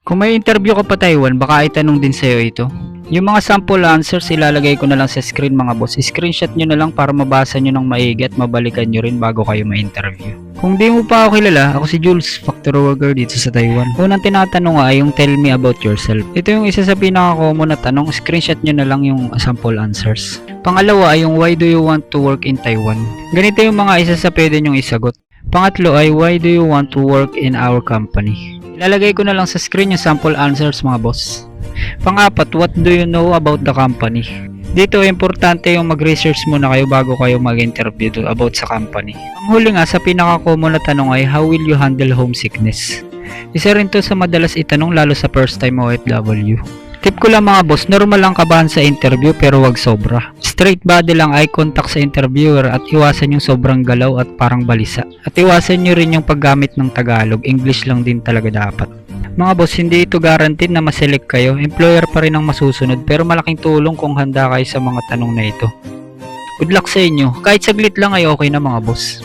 Kung may interview ka pa Taiwan, baka itanong din sa'yo ito. Yung mga sample answers ilalagay ko na lang sa screen mga boss. Screenshot nyo na lang para mabasa nyo ng maigi at mabalikan nyo rin bago kayo ma-interview. Kung di mo pa ako kilala, ako si Jules, factory worker dito sa Taiwan. Unang tinatanong nga ay yung tell me about yourself. Ito yung isa sa pinaka-common na tanong, screenshot nyo na lang yung sample answers. Pangalawa ay yung why do you want to work in Taiwan? Ganito yung mga isa sa pwede nyong isagot. Pangatlo ay why do you want to work in our company? Ilalagay ko na lang sa screen yung sample answers mga boss. Pangapat, what do you know about the company? Dito, importante yung mag-research muna kayo bago kayo mag-interview about sa company. Ang huli nga sa pinaka-common na tanong ay, how will you handle homesickness? Isa rin to sa madalas itanong lalo sa first time OFW. Tip ko lang mga boss, normal lang kabahan sa interview pero wag sobra. Straight body lang, eye contact sa interviewer at iwasan yung sobrang galaw at parang balisa. At iwasan nyo rin yung paggamit ng Tagalog, English lang din talaga dapat. Mga boss, hindi ito guaranteed na maselect kayo, employer pa rin ang masusunod pero malaking tulong kung handa kayo sa mga tanong na ito. Good luck sa inyo, kahit saglit lang ay okay na mga boss.